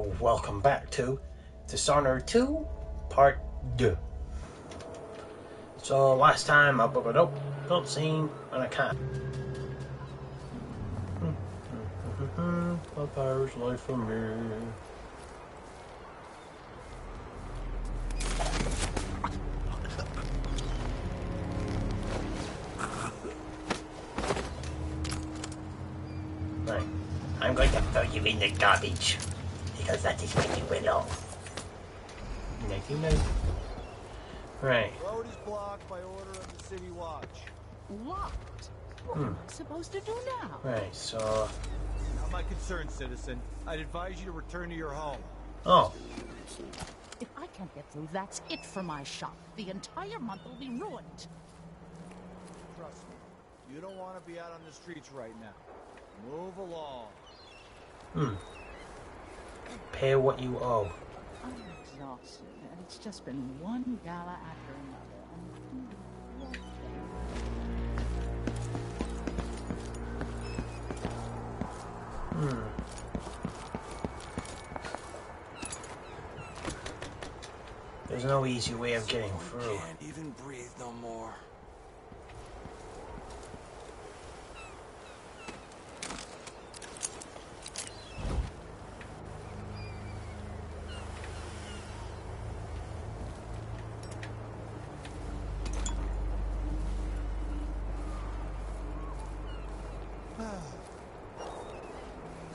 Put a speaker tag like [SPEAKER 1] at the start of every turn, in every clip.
[SPEAKER 1] Welcome back to Dishonored 2, Part 2. So last time I bugged up, cutscene, and I can't. 5 hours life from me. Right, I'm going to throw you in the garbage. Because that is when you went off. 1990. Right.
[SPEAKER 2] Road is blocked by order of the city watch.
[SPEAKER 3] Locked? What am I supposed to do now?
[SPEAKER 1] Right, so...
[SPEAKER 2] Not my concern, citizen. I'd advise you to return to your home.
[SPEAKER 1] Oh.
[SPEAKER 3] If I can't get through, that's it for my shop. The entire month will be ruined.
[SPEAKER 2] Trust me. You don't want to be out on the streets right now. Move along.
[SPEAKER 1] Pay what you owe.
[SPEAKER 3] I'm exhausted, and it's just been one gala after another.
[SPEAKER 1] There's no easy way of getting through.
[SPEAKER 4] Can't even breathe no more.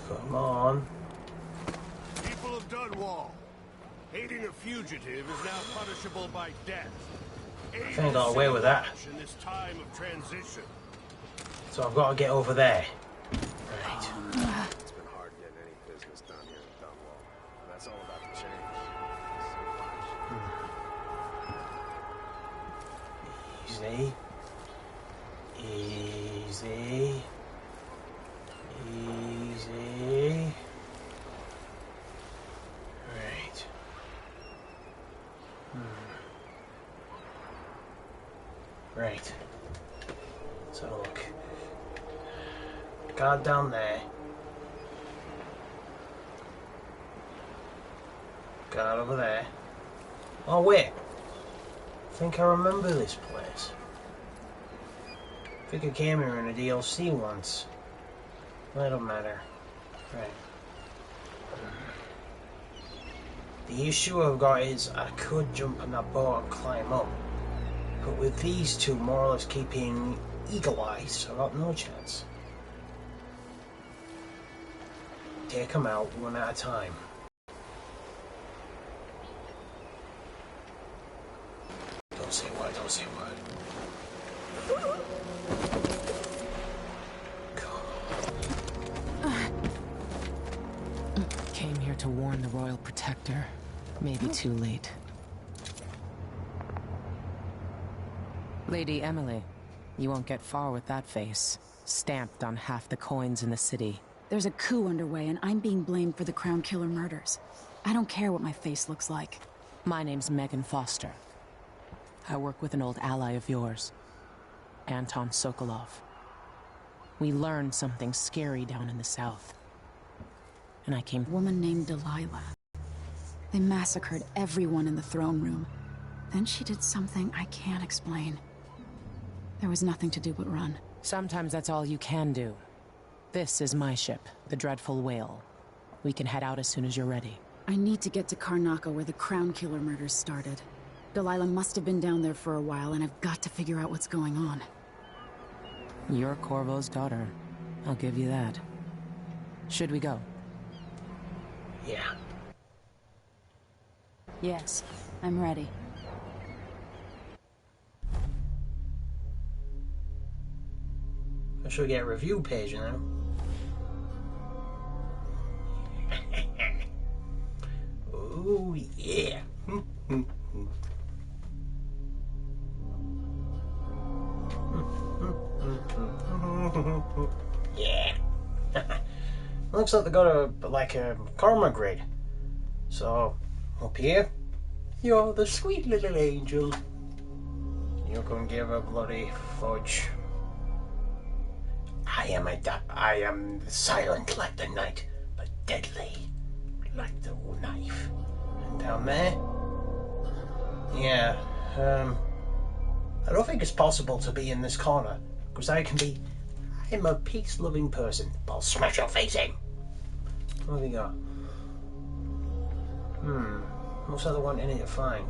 [SPEAKER 1] Come on.
[SPEAKER 5] People of Dunwall, aiding a fugitive is now punishable by death.
[SPEAKER 1] I think I got away with that.
[SPEAKER 5] In this time of transition.
[SPEAKER 1] So I've got to get over there. Right.
[SPEAKER 4] It's been hard getting any business done here in Dunwall. And that's all about to change.
[SPEAKER 1] Easy. Easy. Easy. Right. Right. So look. Guard down there. Guard over there. Oh wait. I think I remember this place. I think I came here in a DLC once. Well, it don't matter. Right. The issue I've got is I could jump on that boat and climb up. But with these two more or less keeping eagle eyes, I've got no chance. Take them out one at a time. Don't say what, don't say what.
[SPEAKER 6] Came here to warn the Royal Protector. Maybe too late. Lady Emily, you won't get far with that face. Stamped on half the coins in the city.
[SPEAKER 7] There's a coup underway, and I'm being blamed for the Crown Killer murders. I don't care what my face looks like.
[SPEAKER 6] My name's Megan Foster. I work with an old ally of yours, Anton Sokolov. We learned something scary down in the south. And I came...
[SPEAKER 7] A woman named Delilah. They massacred everyone in the throne room. Then she did something I can't explain. There was nothing to do but run.
[SPEAKER 6] Sometimes that's all you can do. This is my ship, the Dreadful Whale. We can head out as soon as you're ready.
[SPEAKER 7] I need to get to Karnaca where the Crown Killer murders started. Delilah must have been down there for a while, and I've got to figure out what's going on.
[SPEAKER 6] You're Corvo's daughter. I'll give you that. Should we go?
[SPEAKER 1] Yeah.
[SPEAKER 7] Yes, I'm ready.
[SPEAKER 1] I should get a review page now. Oh yeah. Yeah. Looks like they got a karma grid. So up here, you're the sweet little angel. You can give a bloody fudge. I am silent like the night, but deadly like the knife. And down there? Yeah, I don't think it's possible to be in this corner, because I'm a peace-loving person. I'll smash your face in! What have we got? What's the other one in it to find?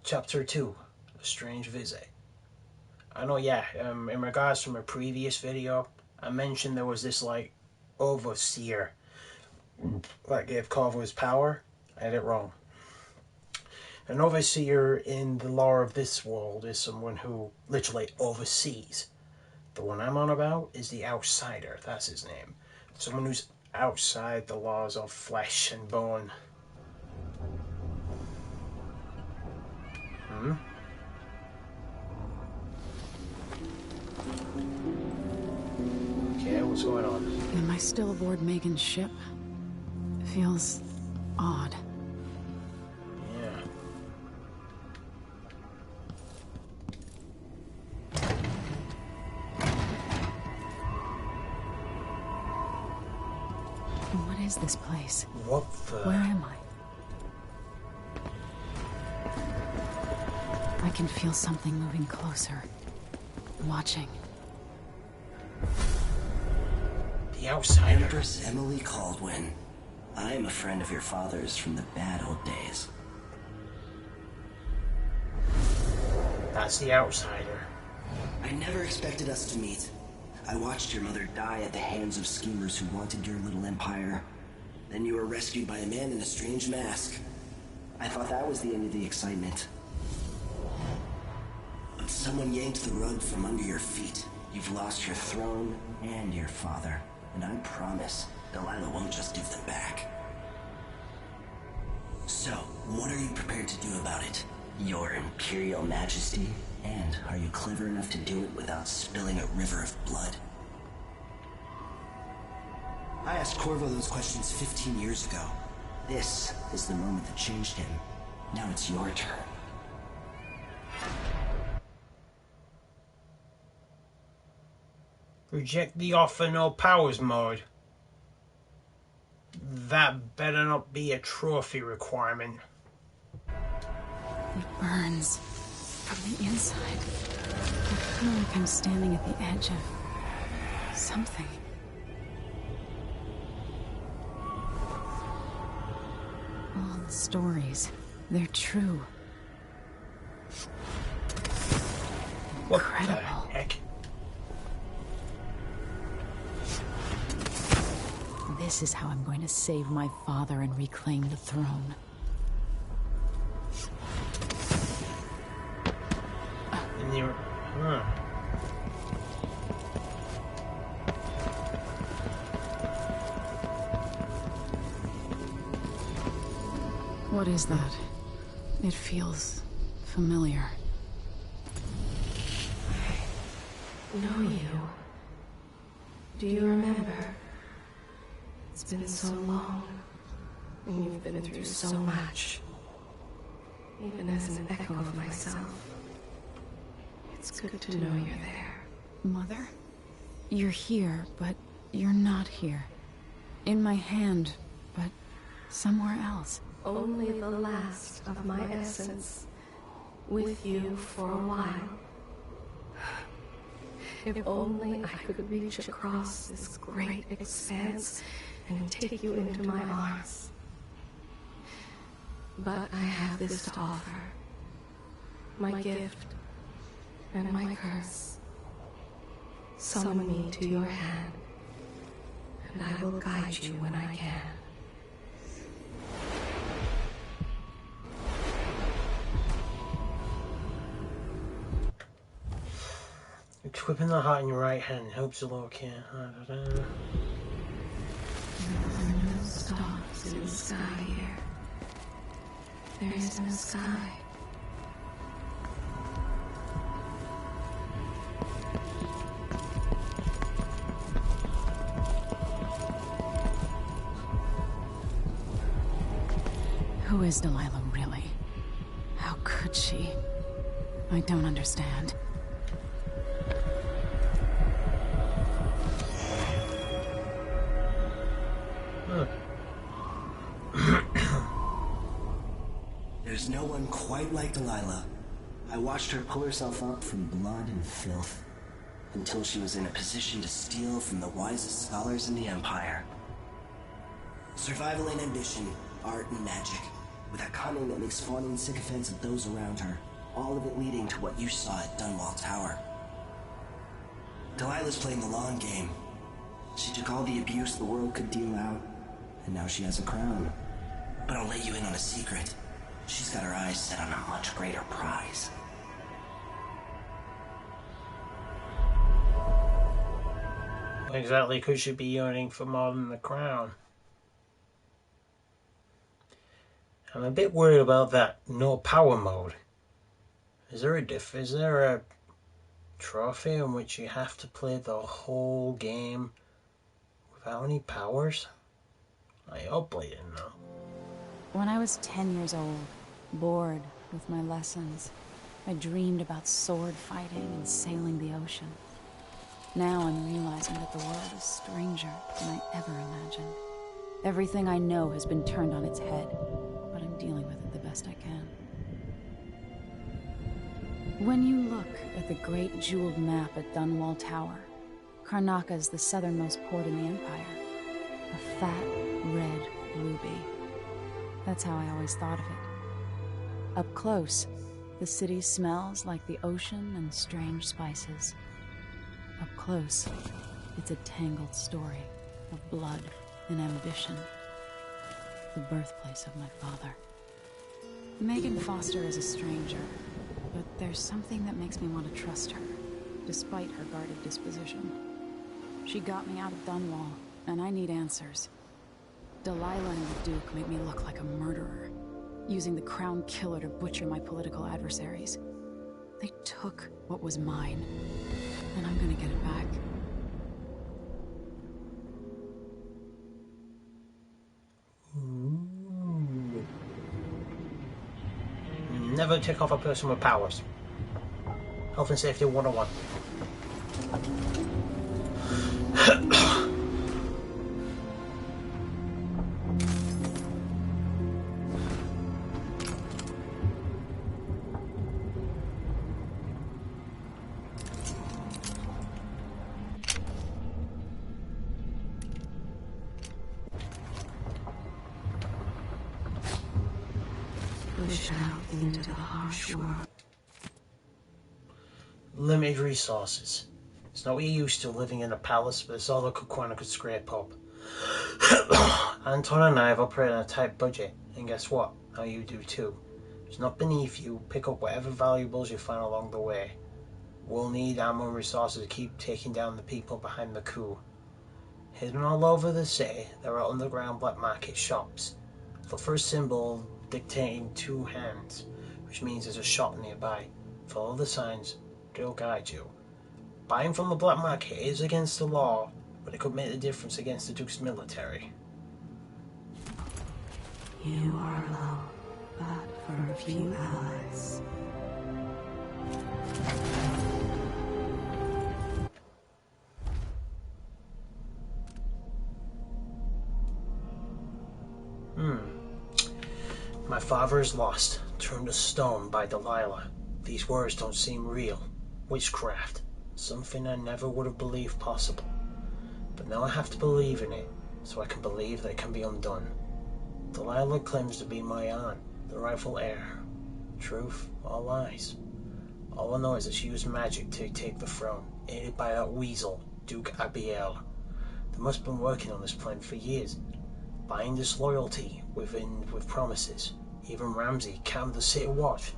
[SPEAKER 1] Chapter 2, A Strange Visit. I know, yeah, in regards to my previous video, I mentioned there was this, like, overseer that gave Corvo his power. I had it wrong. An overseer in the lore of this world is someone who literally oversees. The one I'm on about is the Outsider, that's his name. Someone who's outside the laws of flesh and bone. Okay, what's going on?
[SPEAKER 7] Am I still aboard Megan's ship? Feels odd.
[SPEAKER 1] Yeah.
[SPEAKER 7] What is this place?
[SPEAKER 1] What the...
[SPEAKER 7] Where am I? I can feel something moving closer. Watching.
[SPEAKER 1] The Outsider.
[SPEAKER 8] Empress Emily Caldwin. I am a friend of your father's from the bad old days.
[SPEAKER 1] That's the Outsider.
[SPEAKER 8] I never expected us to meet. I watched your mother die at the hands of schemers who wanted your little empire. Then you were rescued by a man in a strange mask. I thought that was the end of the excitement. But someone yanked the rug from under your feet. You've lost your throne and your father. And I promise, Delilah won't just give them back. So, what are you prepared to do about it? Your Imperial Majesty? And are you clever enough to do it without spilling a river of blood? I asked Corvo those questions 15 years ago. This is the moment that changed him. Now it's your turn.
[SPEAKER 1] Reject the offer, no powers mode. That better not be a trophy requirement.
[SPEAKER 7] It burns from the inside. I feel like I'm standing at the edge of something. All the stories, they're true.
[SPEAKER 1] What
[SPEAKER 7] Incredible.
[SPEAKER 1] the heck?
[SPEAKER 7] This is how I'm going to save my father and reclaim the throne.
[SPEAKER 1] And you're...
[SPEAKER 7] What is that? It feels familiar.
[SPEAKER 9] I know you. Do you remember? It's been so long, and you've been through so much. Even as an echo of myself, it's good to know you're there.
[SPEAKER 7] Mother? You're here, but you're not here. In my hand, but somewhere else.
[SPEAKER 9] Only the last of my essence, with you for a while. If only I could reach across this great expanse and take you into my arms. But I have this to offer. My gift and my curse. Summon me to your hand, and I will guide you when I can.
[SPEAKER 1] Equipping the heart in your right hand helps a lot, can.
[SPEAKER 9] There are no stars in the sky here. There is no sky.
[SPEAKER 7] Who is Delilah really? How could she? I don't understand.
[SPEAKER 8] There's no one quite like Delilah. I watched her pull herself up from blood and filth, until she was in a position to steal from the wisest scholars in the Empire. Survival and ambition, art and magic, with a cunning that makes fawning sycophants of those around her, all of it leading to what you saw at Dunwall Tower. Delilah's playing the long game. She took all the abuse the world could deal out, and now she has a crown. But I'll let you in on a secret. She's got her eyes set on a much greater prize.
[SPEAKER 1] What exactly could she be yearning for more than the crown? I'm a bit worried about that no power mode. Is there a trophy in which you have to play the whole game without any powers? I hope I didn't know.
[SPEAKER 7] When I was 10 years old, bored with my lessons, I dreamed about sword fighting and sailing the ocean. Now I'm realizing that the world is stranger than I ever imagined. Everything I know has been turned on its head, but I'm dealing with it the best I can. When you look at the great jeweled map at Dunwall Tower, Karnaca is the southernmost port in the Empire. A fat, red ruby. That's how I always thought of it. Up close, the city smells like the ocean and strange spices. Up close, it's a tangled story of blood and ambition. The birthplace of my father. Megan Foster is a stranger, but there's something that makes me want to trust her, despite her guarded disposition. She got me out of Dunwall, and I need answers. Delilah and the Duke made me look like a murderer, using the Crown Killer to butcher my political adversaries. They took what was mine, and I'm gonna get it back.
[SPEAKER 1] Never take off a person with powers. Health and safety 101.
[SPEAKER 9] Push out into the harsh world.
[SPEAKER 1] Limited resources. It's not what you're used to living in a palace, but it's all the Kuquana could scrape up. Anton and I have operated on a tight budget, and guess what? Now you do too. It's not beneath you. Pick up whatever valuables you find along the way. We'll need ammo and resources to keep taking down the people behind the coup. Hidden all over the city, there are underground black market shops. Look for a symbol dictating 2 hands, which means there's a shop nearby. Follow the signs, they'll guide you. Buying from the black market is against the law, but it could make the difference against the Duke's military.
[SPEAKER 9] You are alone, but for a few allies.
[SPEAKER 1] My father is lost, turned to stone by Delilah. These words don't seem real. Witchcraft. Something I never would have believed possible. But now I have to believe in it, so I can believe that it can be undone. Delilah claims to be my aunt, the rightful heir. Truth or lies? All I know is that she used magic to take the throne, aided by that weasel, Duke Abiel. They must have been working on this plan for years, buying disloyalty with promises. Even Ramsay calmed the city watch,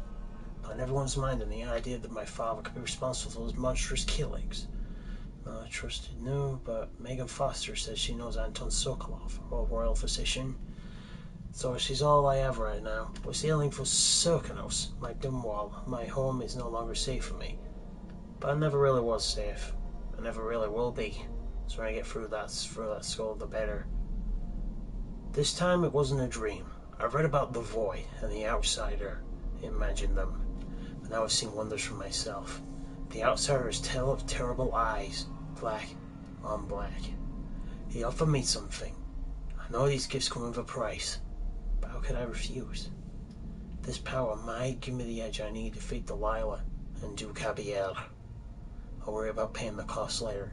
[SPEAKER 1] putting everyone's mind on the idea that my father could be responsible for those monstrous killings. I trusted no, but Megan Foster says she knows Anton Sokolov, our royal physician. So she's all I have right now. We're sailing for Serkanos, like Dunwall. My home is no longer safe for me. But I never really was safe. I never really will be. So when I get through that skull, the better. This time it wasn't a dream. I read about the Void and the Outsider. I imagined them. But now I've seen wonders for myself. The Outsider's tale of terrible eyes. Black on black. He offered me something. I know these gifts come with a price. But how could I refuse? This power might give me the edge I need to defeat Delilah and Duke Javier. I'll worry about paying the cost later.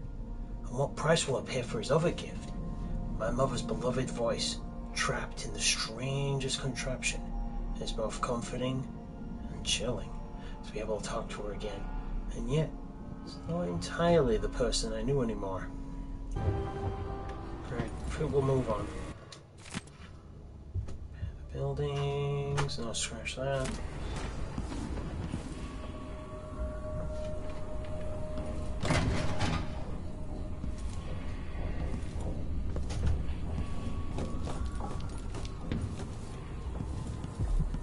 [SPEAKER 1] And what price will I pay for his other gift? My mother's beloved voice, trapped in the strangest contraption. It's both comforting and chilling to be able to talk to her again. And yet, it's not entirely the person I knew anymore. Alright, we'll move on. Buildings, no scratch that.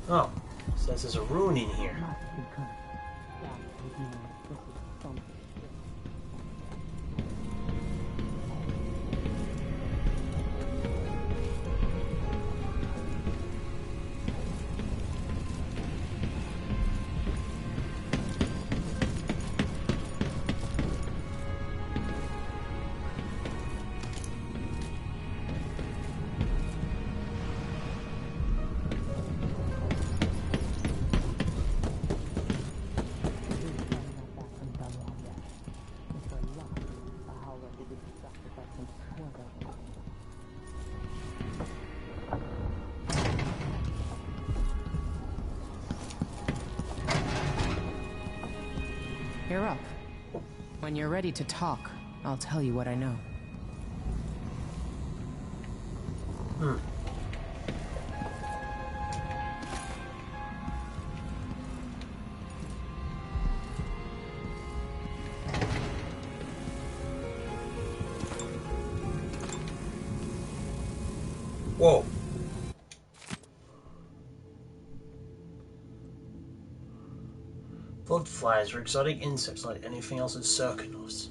[SPEAKER 1] Oh, says there's a rune in here.
[SPEAKER 6] You're up. When you're ready to talk, I'll tell you what I know.
[SPEAKER 1] Whoa. Bloodflies are exotic insects like anything else in Circunos.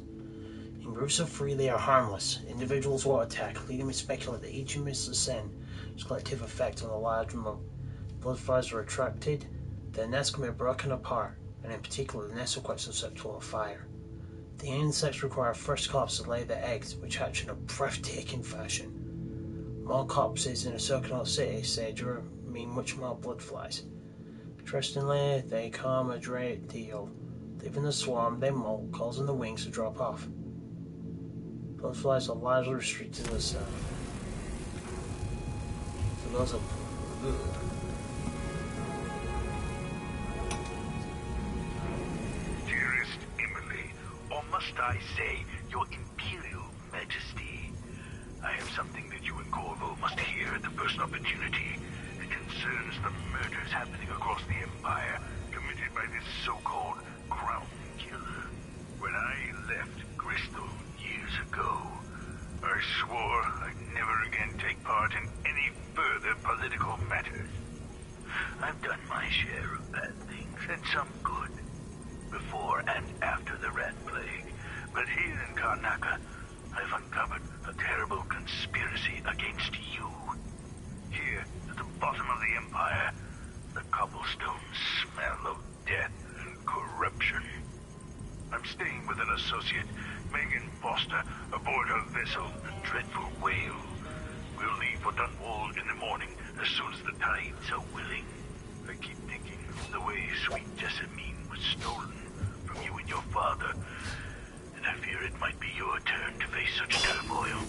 [SPEAKER 1] In groups of three, they are harmless. Individuals will attack, leading me to speculate that each emits the send's collective effect on a large amount. Bloodflies are attracted, their nests can be broken apart, and in particular, the nests are quite susceptible to fire. The insects require fresh corpses to lay their eggs, which hatch in a breathtaking fashion. More corpses in a Circunos city, Sager, mean much more bloodflies. Interestingly, they calm a great deal. Leaving the swarm, they molt, causing the wings to drop off. Bloodflies are largely restricted to the south. So those are...
[SPEAKER 10] Dearest Emily, or must I say, your Imperial Majesty, I have something that you and Corvo must hear at the first opportunity. It concerns the murders happening across the Empire, committed by this so-called Crown Killer. When I left Crystal years ago, I swore I'd never again take part in any further political matters. I've done my share of bad things, and some good, before and after the Rat Plague. But here in Karnaca, I've uncovered a terrible conspiracy against you. Here, at the bottom of the Empire, the cobblestones smell of death and corruption. I'm staying with an associate, Megan Foster, aboard her vessel, the Dreadful Whale. We'll leave for Dunwall in the morning, as soon as the tides are willing. I keep thinking of the way sweet Jessamine was stolen from you and your father, and I fear it might be your turn to face such turmoil.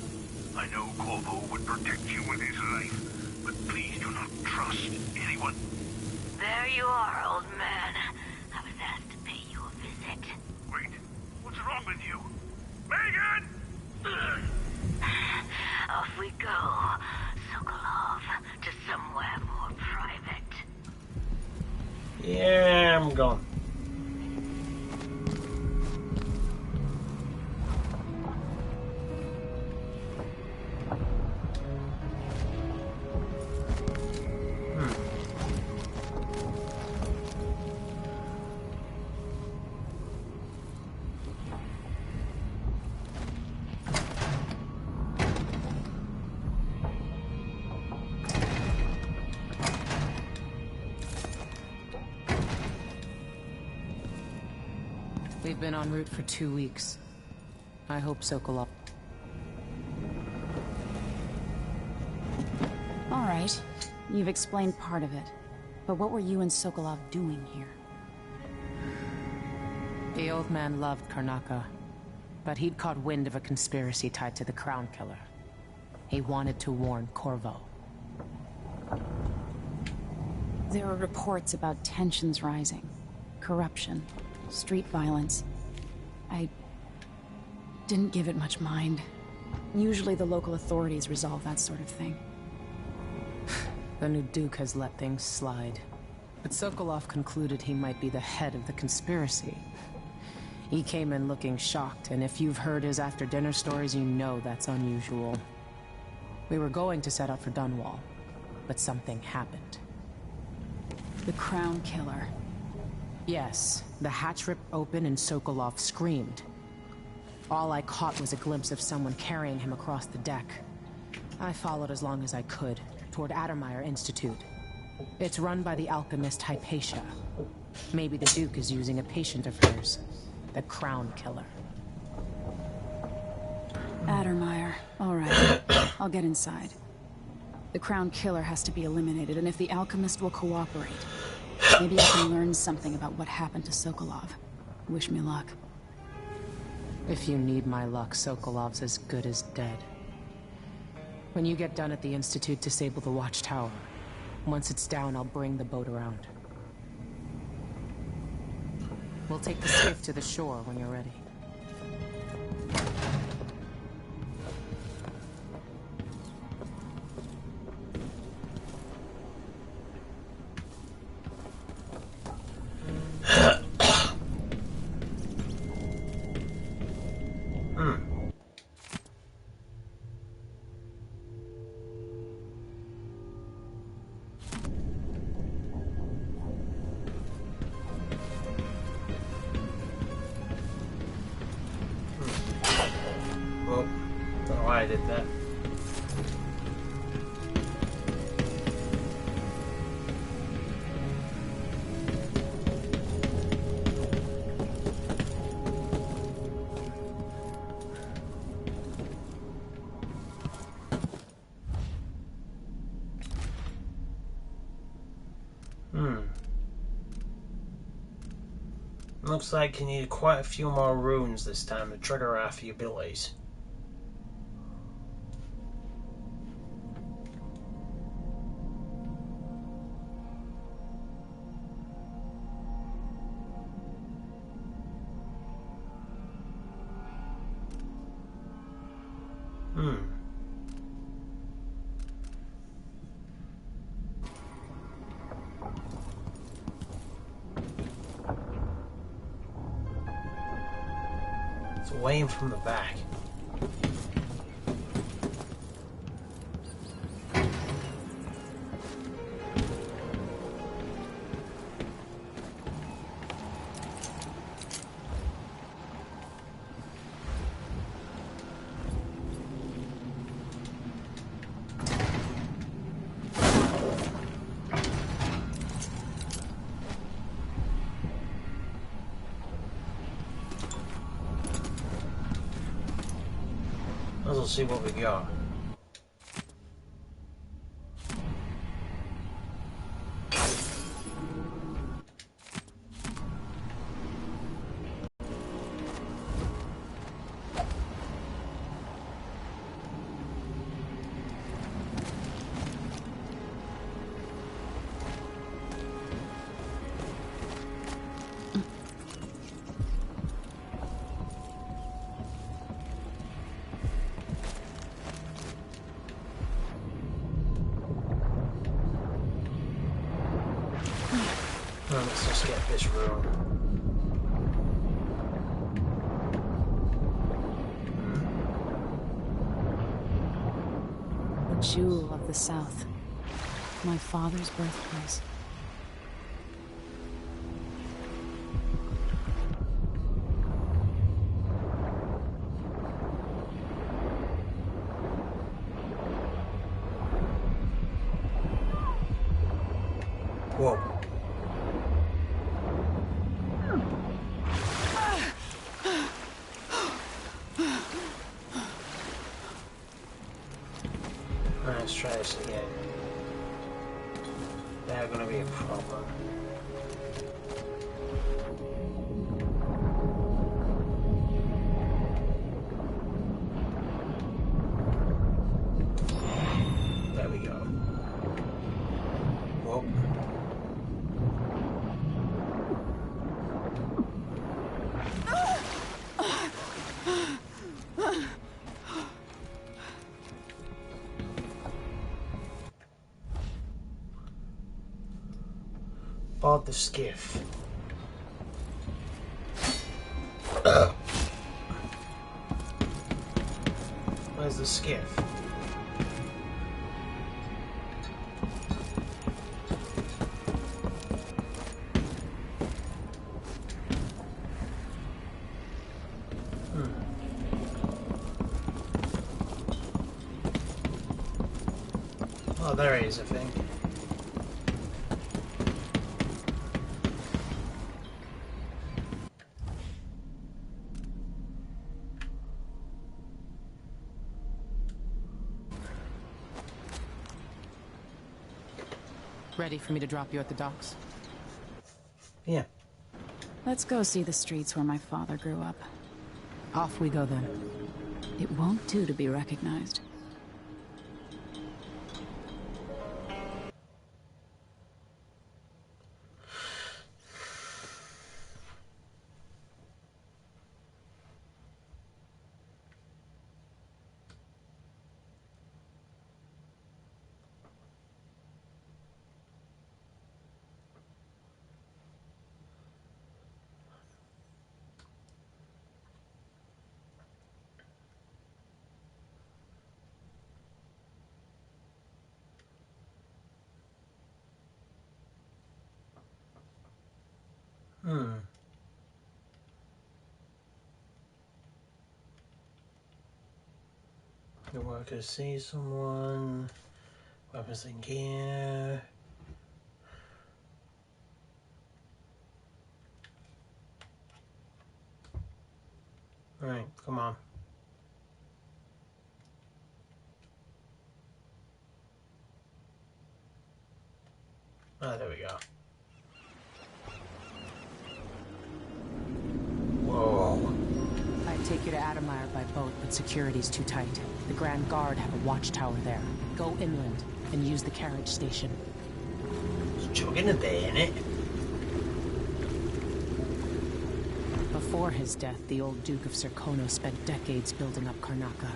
[SPEAKER 10] I know Corvo would protect you with his life, but please do not trust anyone.
[SPEAKER 11] There you are, old man. I was asked to pay you a visit.
[SPEAKER 10] Wait, what's wrong with you? Megan!
[SPEAKER 11] Off we go, Sokolov, to somewhere more private.
[SPEAKER 1] Yeah, I'm gone.
[SPEAKER 6] We've been en route for 2 weeks. I hope Sokolov...
[SPEAKER 7] All right. You've explained part of it. But what were you and Sokolov doing here?
[SPEAKER 6] The old man loved Karnaka, but he'd caught wind of a conspiracy tied to the Crown Killer. He wanted to warn Corvo.
[SPEAKER 7] There were reports about tensions rising, corruption, street violence. I didn't give it much mind. Usually the local authorities resolve that sort of thing.
[SPEAKER 6] The new Duke has let things slide. But Sokolov concluded he might be the head of the conspiracy. He came in looking shocked, and if you've heard his after-dinner stories, you know that's unusual. We were going to set out for Dunwall, but something happened.
[SPEAKER 7] The Crown Killer.
[SPEAKER 6] Yes, the hatch ripped open and Sokolov screamed. All I caught was a glimpse of someone carrying him across the deck. I followed as long as I could, toward Addermeyer Institute. It's run by the alchemist Hypatia. Maybe the Duke is using a patient of hers, the Crown Killer.
[SPEAKER 7] Addermeyer. All right. I'll get inside. The Crown Killer has to be eliminated, and if the alchemist will cooperate, maybe I can learn something about what happened to Sokolov. Wish me luck.
[SPEAKER 6] If you need my luck, Sokolov's as good as dead. When you get done at the Institute, disable the watchtower. Once it's down, I'll bring the boat around. We'll take the skiff to the shore when you're ready.
[SPEAKER 1] Well, don't know why I did that. Looks like you need quite a few more runes this time to trigger half your abilities. It's weighing from the back. Let's see what we got. Let's just get this room.
[SPEAKER 7] The jewel of the South. My father's birthplace.
[SPEAKER 1] Whoa. Let's try this again. they're gonna be a problem. There we go. Whoa. Board the skiff. Where's the skiff? Oh, there he is, I think.
[SPEAKER 6] Ready for me to drop you at the docks?
[SPEAKER 1] Yeah.
[SPEAKER 7] Let's go see the streets where my father grew up.
[SPEAKER 6] Off we go then.
[SPEAKER 7] It won't do to be recognized.
[SPEAKER 1] The workers see someone. Weapons and gear. Alright, come on. Ah, there we go. Whoa.
[SPEAKER 6] I'd take you to Adamire by boat, but security's too tight. The Grand Guard have a watchtower there. Go inland and use the carriage station.
[SPEAKER 1] It's chugging a day, innit?
[SPEAKER 6] Before his death, the old Duke of Serkono spent decades building up Karnaca.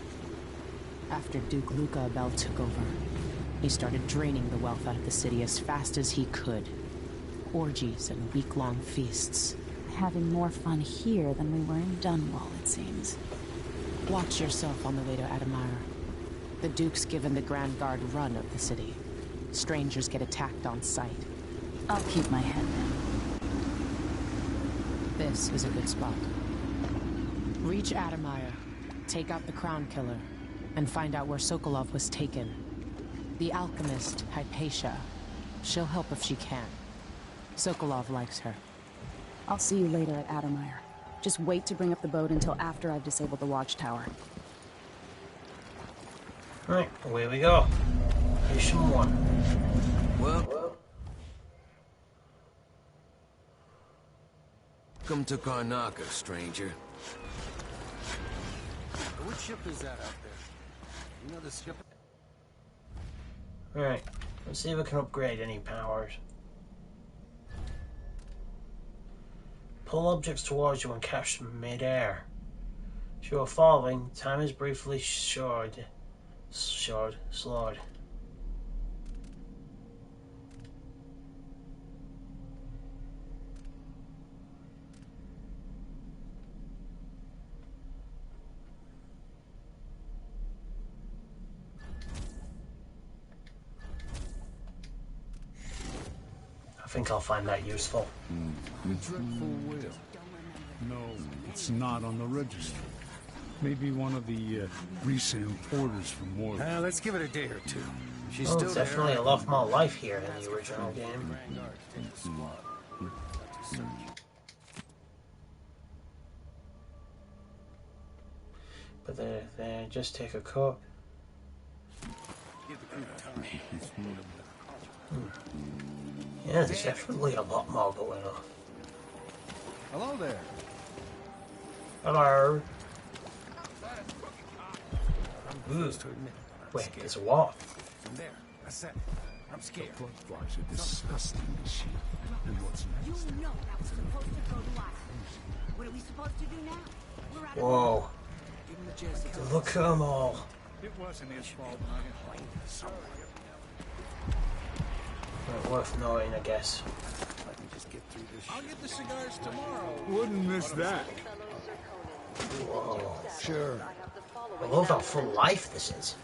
[SPEAKER 6] After Duke Luca Abel took over, he started draining the wealth out of the city as fast as he could. Orgies and week-long feasts.
[SPEAKER 7] Having more fun here than we were in Dunwall, it seems.
[SPEAKER 6] Watch yourself on the way to Adamire. The Duke's given the Grand Guard run of the city. Strangers get attacked on sight.
[SPEAKER 7] I'll keep my head down.
[SPEAKER 6] This is a good spot. Reach Adamire, take out the Crown Killer, and find out where Sokolov was taken. The alchemist, Hypatia. She'll help if she can. Sokolov likes her.
[SPEAKER 7] I'll see you later at Adamire. Just wait to bring up the boat until after I've disabled the watchtower.
[SPEAKER 1] Right, away we go. Mission 1.
[SPEAKER 12] Well, welcome to Karnaca, stranger.
[SPEAKER 2] What ship is that out there? You know the ship?
[SPEAKER 1] Alright, let's see if we can upgrade any powers. Pull objects towards you and catch them mid-air. If you are falling, time is briefly slowed. I think I'll find that useful.
[SPEAKER 5] Dreadful whale. No, it's not on the register. Maybe one of the recent importers from Walthrough.
[SPEAKER 12] Let's give it a day or two. She's
[SPEAKER 1] Oh,
[SPEAKER 12] still
[SPEAKER 1] definitely
[SPEAKER 12] there.
[SPEAKER 1] a lot more life here than the original game. But they just take a cup. Yeah, there's definitely a lot more going on.
[SPEAKER 2] Hello there.
[SPEAKER 1] Hello. Ooh. Wait, there's a wall.
[SPEAKER 12] From there. I said it. I'm scared.
[SPEAKER 5] Blood flies are disgusting machine. And what's next?
[SPEAKER 11] You know that was supposed to go to us. What are we supposed to do now? We're out of
[SPEAKER 1] Whoa.
[SPEAKER 12] Give him a chance to
[SPEAKER 1] Look at them all.
[SPEAKER 5] It wasn't his fault.
[SPEAKER 1] Not worth knowing, I guess.
[SPEAKER 12] Let me just get through this.
[SPEAKER 2] I'll get the cigars tomorrow.
[SPEAKER 5] Wouldn't miss that.
[SPEAKER 1] Whoa.
[SPEAKER 12] Sure.
[SPEAKER 1] I love how full life this is.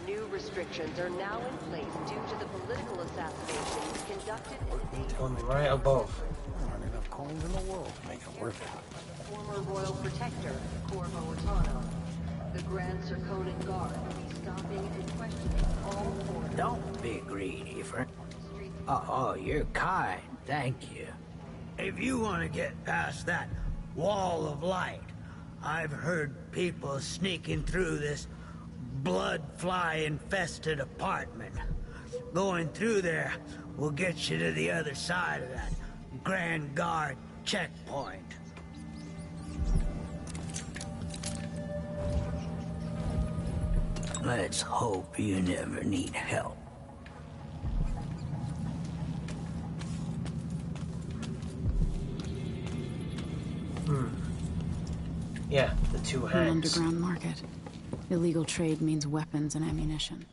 [SPEAKER 13] New restrictions are now in place due to the political assassinations conducted in
[SPEAKER 1] One right above.
[SPEAKER 12] There aren't enough coins in the world to make it worth it.
[SPEAKER 13] former royal protector, Corvo. The Grand Circonan Guard will be stopping and questioning all foreigners.
[SPEAKER 14] Don't be greedy, friend. Oh, you're kind. Thank you. If you want to get past that wall of light, I've heard people sneaking through this blood fly-infested apartment. Going through there will get you to the other side of that Grand Guard checkpoint. Let's hope you never need help.
[SPEAKER 1] Yeah, the two
[SPEAKER 7] An
[SPEAKER 1] hands.
[SPEAKER 7] underground market. Illegal trade means weapons and ammunition.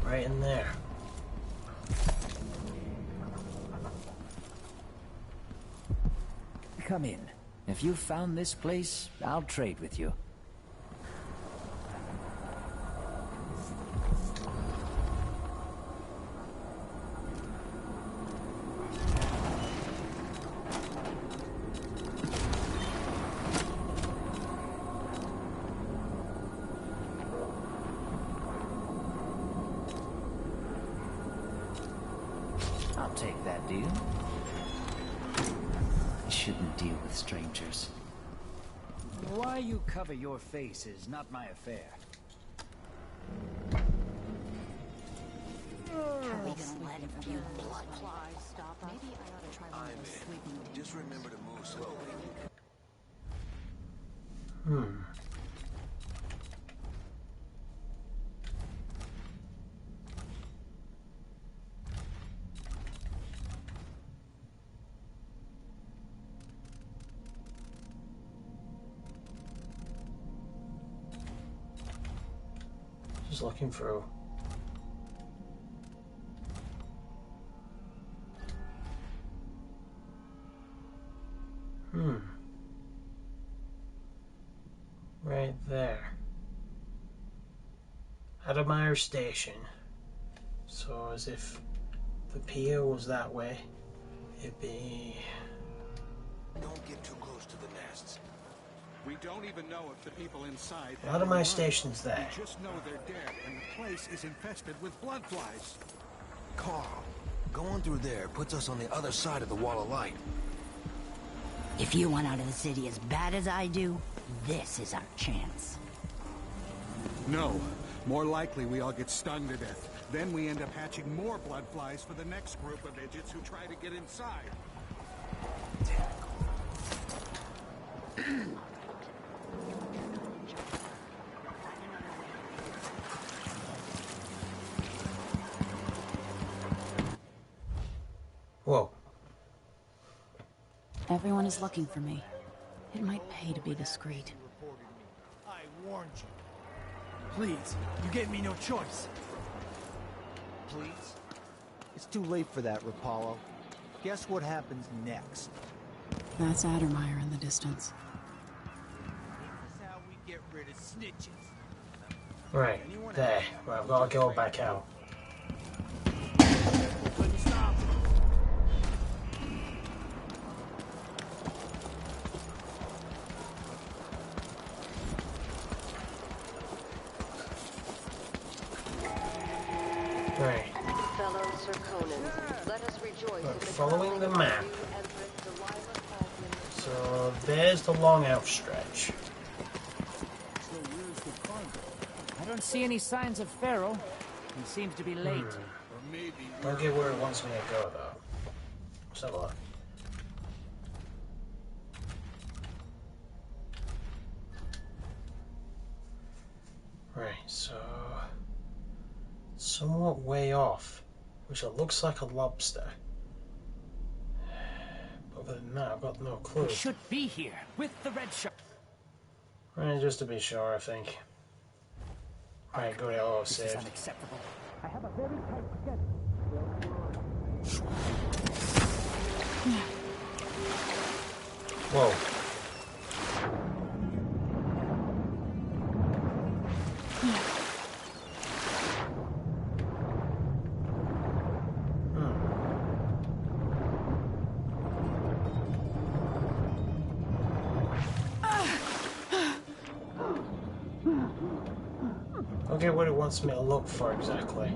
[SPEAKER 1] Right in there.
[SPEAKER 15] Come in. If you've found this place, I'll trade with you. I'll take that deal. I shouldn't deal with strangers. Why you cover your face is not my affair.
[SPEAKER 11] Are we gonna let a few blood flies stop us? Maybe I ought to try one of those sleeping things.
[SPEAKER 12] Just remember to move slowly.
[SPEAKER 1] Just looking through. Right there. Admire Station. So as if the pier was that way, it'd be...
[SPEAKER 12] Don't get too close to the nests.
[SPEAKER 5] We don't even know if the people inside...
[SPEAKER 1] Admire Station's there.
[SPEAKER 5] We just know they're dead, and the place is infested with blood flies.
[SPEAKER 12] Carl, going through there puts us on the other side of the wall of light.
[SPEAKER 11] If you want out of the city as bad as I do, this is our chance.
[SPEAKER 5] No. More likely we all get stung to death. Then we end up hatching more blood flies for the next group of idiots who try to get inside.
[SPEAKER 1] Whoa.
[SPEAKER 7] Everyone is looking for me. It might pay to be discreet.
[SPEAKER 2] I warned you. Please, you gave me no choice. Please? It's too late for that, Rapallo. Guess what happens next?
[SPEAKER 7] That's Addermeyer in the distance.
[SPEAKER 2] This is how we get rid of snitches.
[SPEAKER 1] Right, there. Right, I've got to go back out.
[SPEAKER 2] Couldn't stop.
[SPEAKER 1] Right.
[SPEAKER 13] Fellow Circonans, let us rejoice in the
[SPEAKER 1] Following the map. So there's the long outstretch.
[SPEAKER 15] I don't see any signs of Pharaoh. He seems to be late.
[SPEAKER 1] Don't get where it wants me to go, though. Let's have a look. Right, so... somewhat way off, which it looks like a lobster. But other than that, I've got no clue.
[SPEAKER 15] We should be here with the red shirt.
[SPEAKER 1] Right, just to be sure, I think. Right, go to all saved.
[SPEAKER 15] This is unacceptable. I have a very tight schedule.
[SPEAKER 1] Whoa. Okay, what it wants me to look for exactly.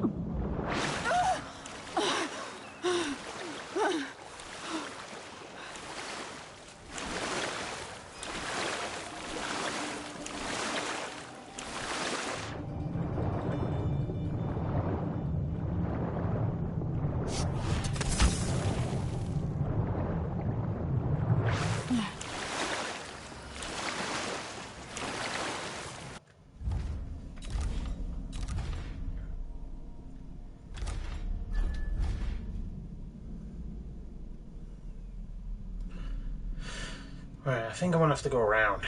[SPEAKER 1] Right, I think I'm gonna have to go around.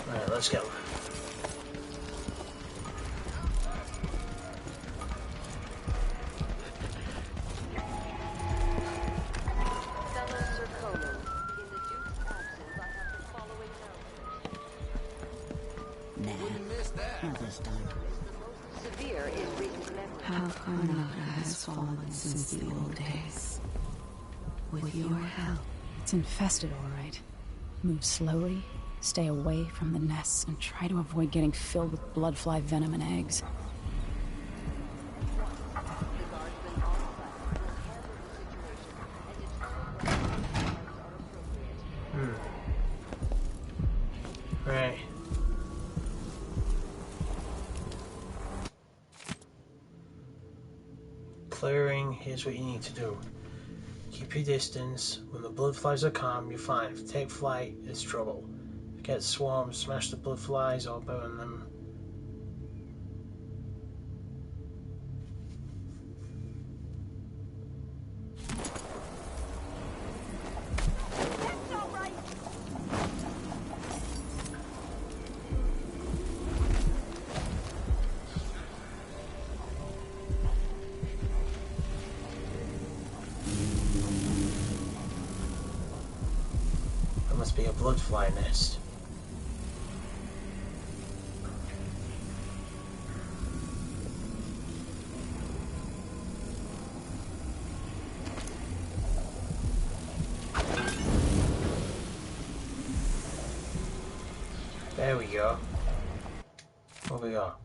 [SPEAKER 1] Alright, let's go.
[SPEAKER 9] How Karnaca has fallen since the old days. With your help.
[SPEAKER 7] It's infested, all right. Move slowly, stay away from the nests, and try to avoid getting filled with bloodfly venom and eggs.
[SPEAKER 1] Right. Clearing, here's what you need to do. Keep your distance. When the bloodflies are calm, you're fine. If you take flight, it's trouble. If you get swarmed, smash the bloodflies or burn them. Must be a bloodfly nest. There we go. What we got?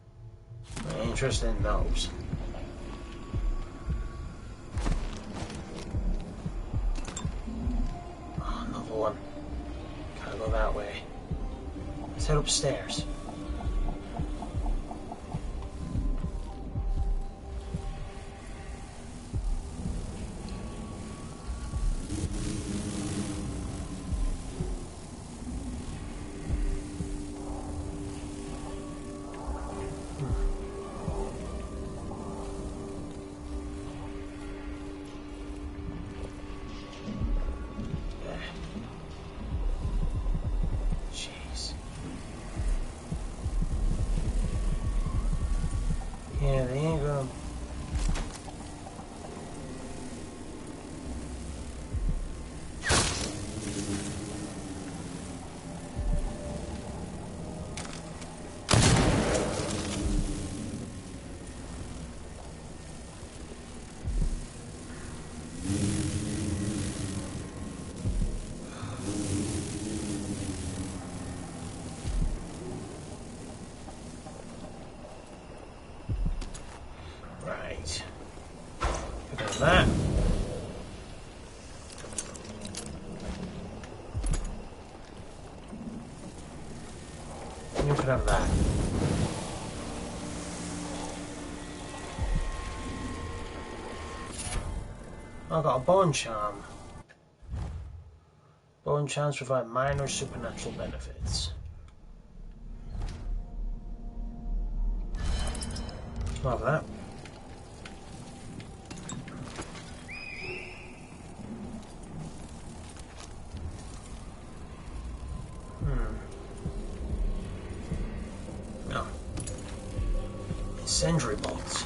[SPEAKER 1] I'm interested in those. Oh, another one. Gotta go that way. Let's head upstairs. have that. You can have that. I've got a bone charm. Bone charms provide minor supernatural benefits. I'll have that. No. Incendiary bolts.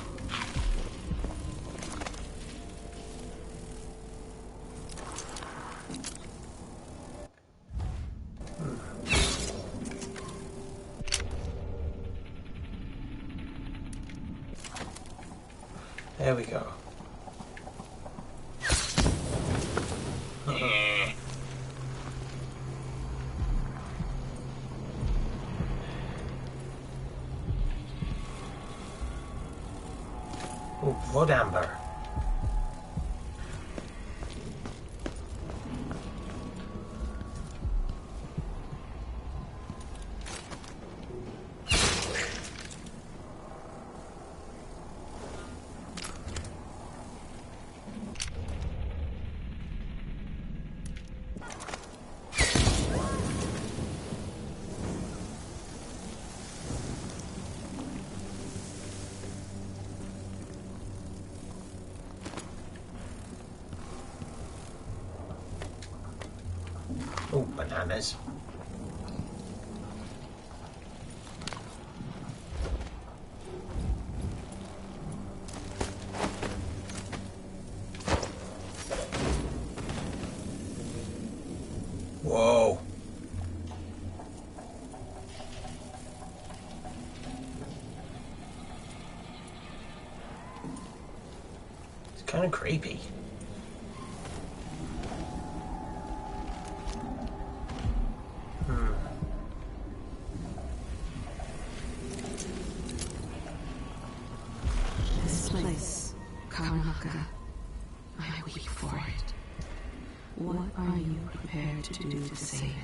[SPEAKER 1] There we go. Oh, blood amber. Oh, bananas. Whoa. It's kind of creepy.
[SPEAKER 9] I weep for it. What are you prepared to do to save it?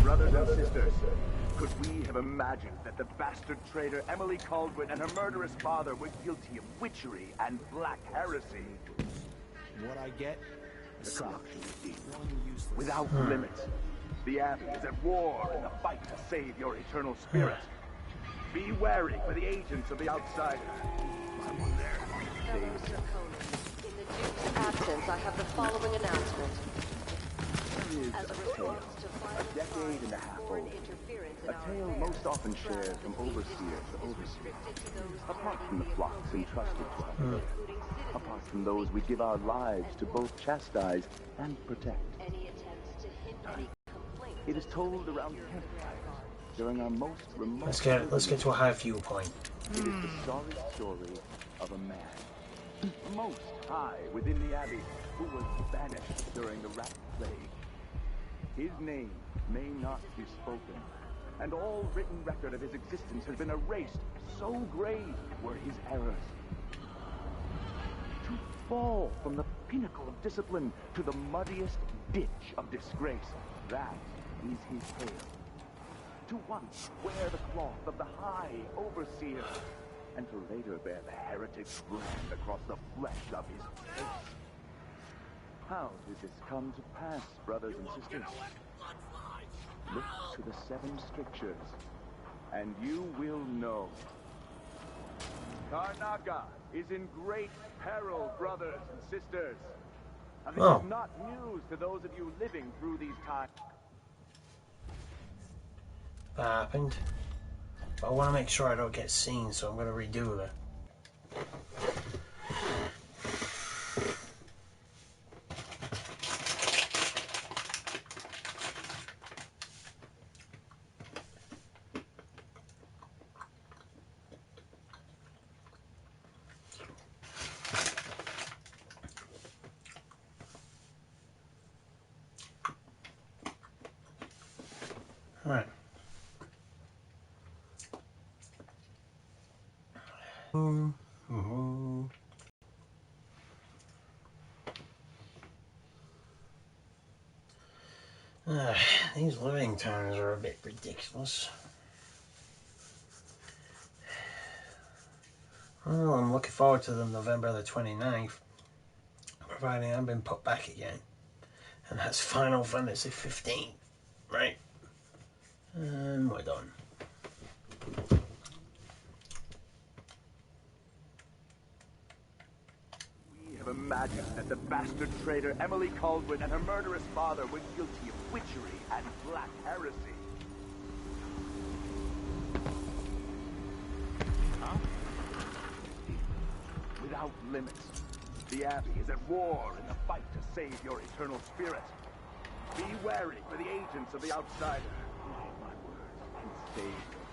[SPEAKER 10] Brothers and sisters, could we have imagined that the bastard traitor Emily Caldwin and her murderous father were guilty of witchery and black heresy?
[SPEAKER 2] What I get?
[SPEAKER 10] The corruption is deep, without limits. The Abbey is at war in the fight to save your eternal spirit. Be wary for the agents of the outsider. Someone there.
[SPEAKER 13] Hello, Sir Conan. In the Duke's absence, I have the following announcement. As a response to
[SPEAKER 10] A decade and a half old. A tale most often shared from overseer to overseer. Apart from the flocks entrusted to us. Apart from those we give our lives to both chastise and protect. It is told around campfires,
[SPEAKER 16] during our most remote...
[SPEAKER 1] Let's get to a high viewpoint.
[SPEAKER 16] It is the sorry story of a man, most high within the Abbey, who was banished during the Rat Plague. His name may not be spoken, and all written record of his existence has been erased. So grave were his errors. To fall from the pinnacle of discipline to the muddiest ditch of disgrace, that is his tale. To once wear the cloth of the High Overseer, and to later bear the heretic brand across the flesh of his face. How did this come to pass, brothers and sisters? Look to the 7 strictures, and you will know. Karnaca is in great peril, brothers and sisters. And this is not news to those of you living through these times.
[SPEAKER 1] That happened. But I want to make sure I don't get seen, so I'm going to redo that. Right. These living times are a bit ridiculous. Well, I'm looking forward to them November the 29th, providing I've been put back again. And that's Final Fantasy 15, right? And we're done.
[SPEAKER 16] We have imagined that the bastard traitor Emily Caldwin and her murderous father were guilty of witchery and black heresy. Huh? Without limits, the Abbey is at war in the fight to save your eternal spirit. Be wary for the agents of the outsider. Mark my words and save yourself.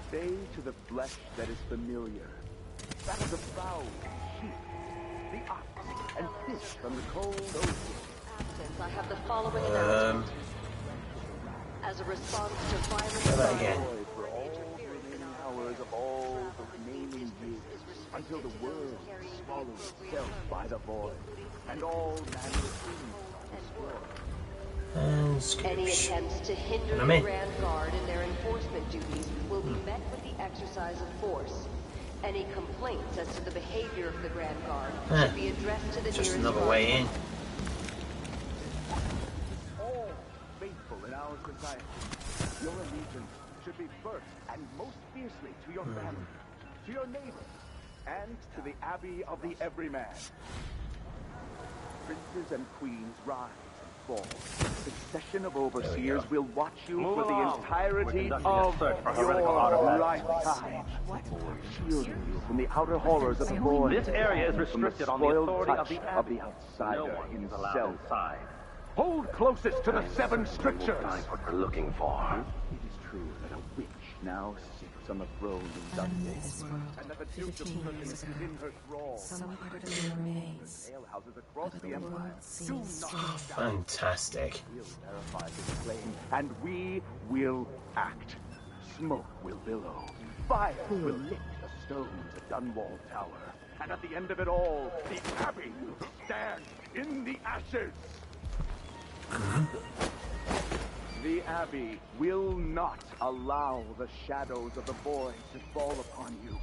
[SPEAKER 16] Stay to the flesh that is familiar. That is a foul sheep, the ox, and fish from the cold ocean.
[SPEAKER 13] I have the following announcement. As a response to violent
[SPEAKER 1] again.
[SPEAKER 16] For all the remaining hours of all the remaining years, until the world swallows itself by the void, and all manner of things destroyed.
[SPEAKER 13] Any attempts to hinder the Grand Guard in their enforcement duties will be met with the exercise of force. Any complaints as to the behavior of the Grand Guard should be addressed to the nearest
[SPEAKER 1] just another way in.
[SPEAKER 16] All faithful in our society, your allegiance should be first and most fiercely to your family, to your neighbor, and to the Abbey of the Everyman. Princes and queens rise and fall. Succession of overseers will watch you for the entirety of your lifetime, shielding you from the outer horrors of the void.
[SPEAKER 17] This area is restricted on the authority of the
[SPEAKER 16] outsider
[SPEAKER 17] no one is allowed
[SPEAKER 16] himself.
[SPEAKER 17] inside.
[SPEAKER 16] Hold closest to the 7 strictures.
[SPEAKER 17] Find what we're looking for.
[SPEAKER 16] It is true that a witch now sits on the throne in Dundee, and that the Duke of Perkin is in her thrall.
[SPEAKER 9] Some part of me remains.
[SPEAKER 16] Alehouses across the empire.
[SPEAKER 9] Do not
[SPEAKER 1] Fantastic.
[SPEAKER 16] We'll verify this claim, and we will act. Smoke will billow. Fire will lick the stones of Dunwall Tower. And at the end of it all, the Abbey will stand in the ashes. The Abbey will not allow the shadows of the void to fall upon you.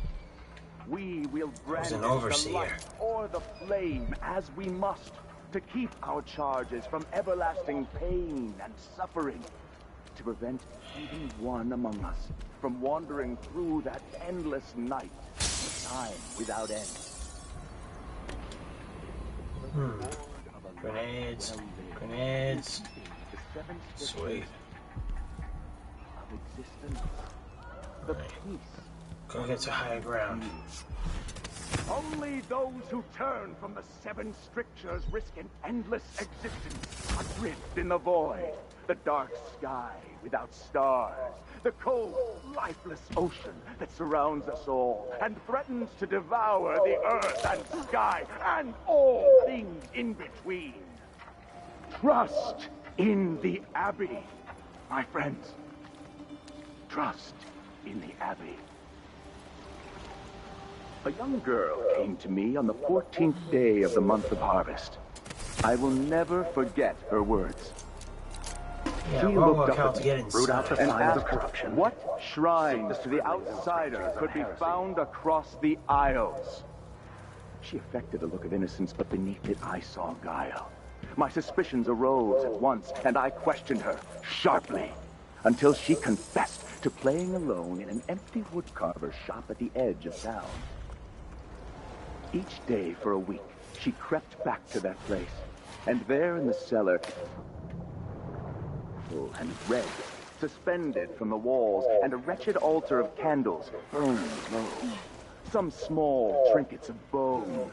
[SPEAKER 16] We will brandish the light or the flame as we must to keep our charges from everlasting pain and suffering, to prevent even one among us from wandering through that endless night, time without end.
[SPEAKER 1] Grenades. Grenades. Sweet.
[SPEAKER 16] Right.
[SPEAKER 1] Go get to higher ground.
[SPEAKER 16] Only those who turn from the 7 strictures risk an endless existence, adrift in the void, the dark sky without stars, the cold, lifeless ocean that surrounds us all and threatens to devour the earth and sky and all things in between. Trust in the Abbey, my friends. Trust in the Abbey. A young girl came to me on the 14th day of the month of harvest. I will never forget her words.
[SPEAKER 1] Yeah,
[SPEAKER 16] She
[SPEAKER 1] we'll
[SPEAKER 16] looked
[SPEAKER 1] work
[SPEAKER 16] up
[SPEAKER 1] out to
[SPEAKER 16] at
[SPEAKER 1] get
[SPEAKER 16] me
[SPEAKER 1] inside.
[SPEAKER 16] and asked what shrines to the outsider could be found across the Isles. She affected a look of innocence, but beneath it I saw guile. My suspicions arose at once, and I questioned her sharply until she confessed to playing alone in an empty woodcarver's shop at the edge of town. Each day for a week, she crept back to that place, and there in the cellar, and red, suspended from the walls, and a wretched altar of candles burned low. Some small trinkets of bone,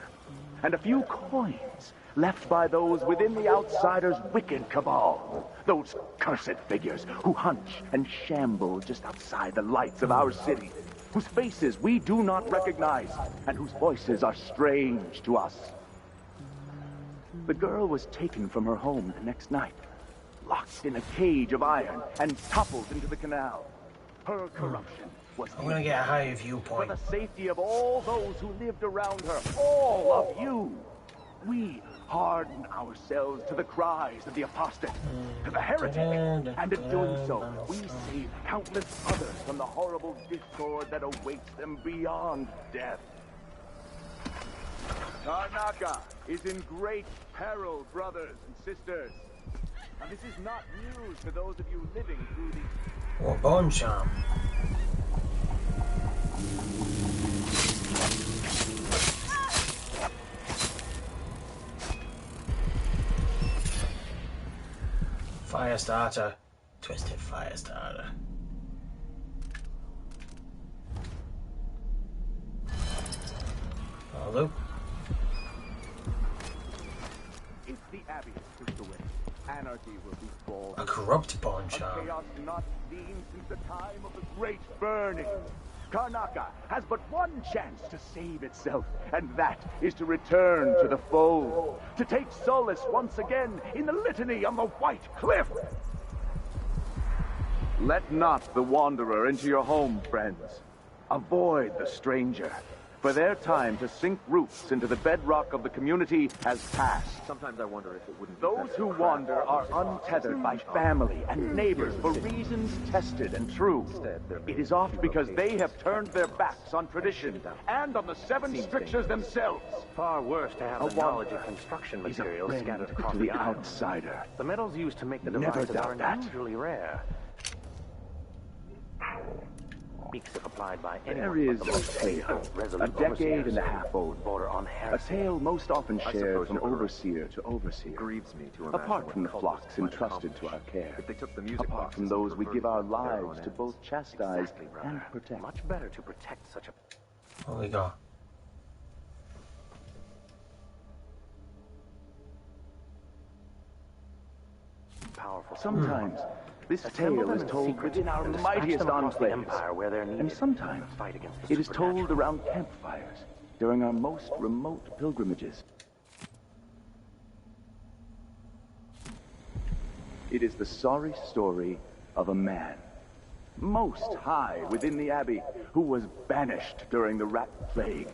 [SPEAKER 16] and a few coins left by those within the outsider's wicked cabal. Those cursed figures who hunch and shamble just outside the lights of our city, whose faces we do not recognize, and whose voices are strange to us. The girl was taken from her home the next night, locked in a cage of iron, and toppled into the canal. Her corruption was
[SPEAKER 1] I'm gonna get a higher viewpoint.
[SPEAKER 16] for the safety of all those who lived around her, all of you. We harden ourselves to the cries of the apostate, to the heretic, and in doing so, we save countless others from the horrible discord that awaits them beyond death. Karnaca is in great peril, brothers and sisters. And this is not news to those of you living through these...
[SPEAKER 1] Or bone charm. Fire starter. Twisted fire starter. Hello.
[SPEAKER 16] If the Abbey is pushed away, anarchy will befall.
[SPEAKER 1] A corrupt bone
[SPEAKER 16] A
[SPEAKER 1] charm.
[SPEAKER 16] chaos not seen since the time of the Great Burning. Karnaca has but one chance to save itself, and that is to return to the fold, to take solace once again in the litany on the White Cliff. Let not the wanderer into your home, friends. Avoid the stranger, for their time to sink roots into the bedrock of the community has passed.
[SPEAKER 17] Sometimes I wonder if it wouldn't be
[SPEAKER 16] Those who wander are untethered by family and neighbors for reasons tested and true. It is oft because they have turned their backs on tradition and on the 7 strictures themselves.
[SPEAKER 17] far worse to have the knowledge of construction materials scattered across
[SPEAKER 16] to
[SPEAKER 17] the
[SPEAKER 16] the
[SPEAKER 17] island.
[SPEAKER 16] outsider.
[SPEAKER 17] The metals used to make the
[SPEAKER 16] Never
[SPEAKER 17] devices are
[SPEAKER 16] doubt that.
[SPEAKER 17] unusually rare. Techniques if applied by
[SPEAKER 16] There
[SPEAKER 17] anyone
[SPEAKER 16] is
[SPEAKER 17] but the
[SPEAKER 16] a
[SPEAKER 17] most
[SPEAKER 16] tale,
[SPEAKER 17] resolute
[SPEAKER 16] a decade
[SPEAKER 17] overseers
[SPEAKER 16] and a half old,
[SPEAKER 17] border on
[SPEAKER 16] a
[SPEAKER 17] heresy.
[SPEAKER 16] tale most often
[SPEAKER 17] I
[SPEAKER 16] shared
[SPEAKER 17] suppose
[SPEAKER 16] from
[SPEAKER 17] you're right.
[SPEAKER 16] overseer to overseer,
[SPEAKER 17] Grieves me to imagine
[SPEAKER 16] apart
[SPEAKER 17] what
[SPEAKER 16] from the
[SPEAKER 17] cultists
[SPEAKER 16] flocks
[SPEAKER 17] might
[SPEAKER 16] entrusted to
[SPEAKER 17] accomplish
[SPEAKER 16] our care,
[SPEAKER 17] if they took the music
[SPEAKER 16] apart
[SPEAKER 17] boxes
[SPEAKER 16] from
[SPEAKER 17] and
[SPEAKER 16] those we
[SPEAKER 17] converted
[SPEAKER 16] give our
[SPEAKER 17] them to their
[SPEAKER 16] lives
[SPEAKER 17] own
[SPEAKER 16] to
[SPEAKER 17] ends.
[SPEAKER 16] both chastise
[SPEAKER 17] Exactly, brother.
[SPEAKER 16] and protect.
[SPEAKER 17] Much better to protect such a...
[SPEAKER 1] What we got?
[SPEAKER 17] powerful.
[SPEAKER 16] Sometimes this
[SPEAKER 17] Assemble
[SPEAKER 16] tale
[SPEAKER 17] them
[SPEAKER 16] is
[SPEAKER 17] in
[SPEAKER 16] told
[SPEAKER 17] secret
[SPEAKER 16] within our
[SPEAKER 17] and dispatch
[SPEAKER 16] mightiest
[SPEAKER 17] them across the
[SPEAKER 16] enclaves,
[SPEAKER 17] empire where they're needed
[SPEAKER 16] and sometimes
[SPEAKER 17] in the fight against the
[SPEAKER 16] it is told
[SPEAKER 17] supernatural.
[SPEAKER 16] around campfires during our most remote pilgrimages. It is the sorry story of a man, most high within the Abbey, who was banished during the Rat Plague.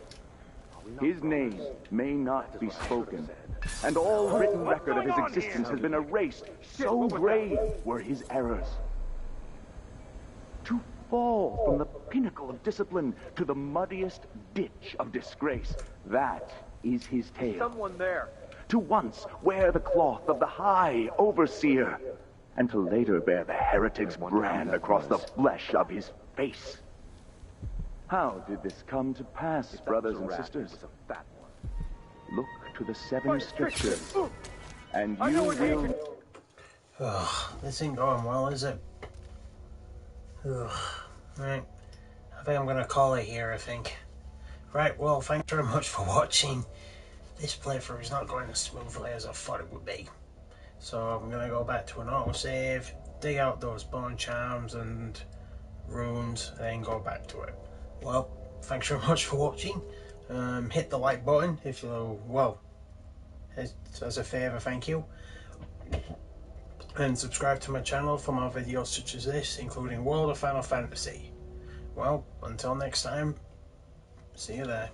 [SPEAKER 16] His name may not be spoken, and all written record of his existence has been erased. So grave were his errors. To fall from the pinnacle of discipline to the muddiest ditch of disgrace, that is his tale.
[SPEAKER 17] Someone there.
[SPEAKER 16] To once wear the cloth of the high overseer, and to later bear the heretic's brand across the flesh of his face. How did this come to pass, brothers and sisters? Look to the 7 strictures, and you will...
[SPEAKER 1] Ugh, this ain't going well, is it? Ugh. Alright. I think I'm gonna call it here, I think. Right, well, thanks very much for watching. This playthrough is not going as smoothly as I thought it would be. So I'm going to go back to an autosave, dig out those bone charms and runes, and then go back to it. Well, thanks very much for watching. Hit the like button if you, well, as a favour, thank you. And subscribe to my channel for more videos such as this, including World of Final Fantasy. Well, until next time, see you there.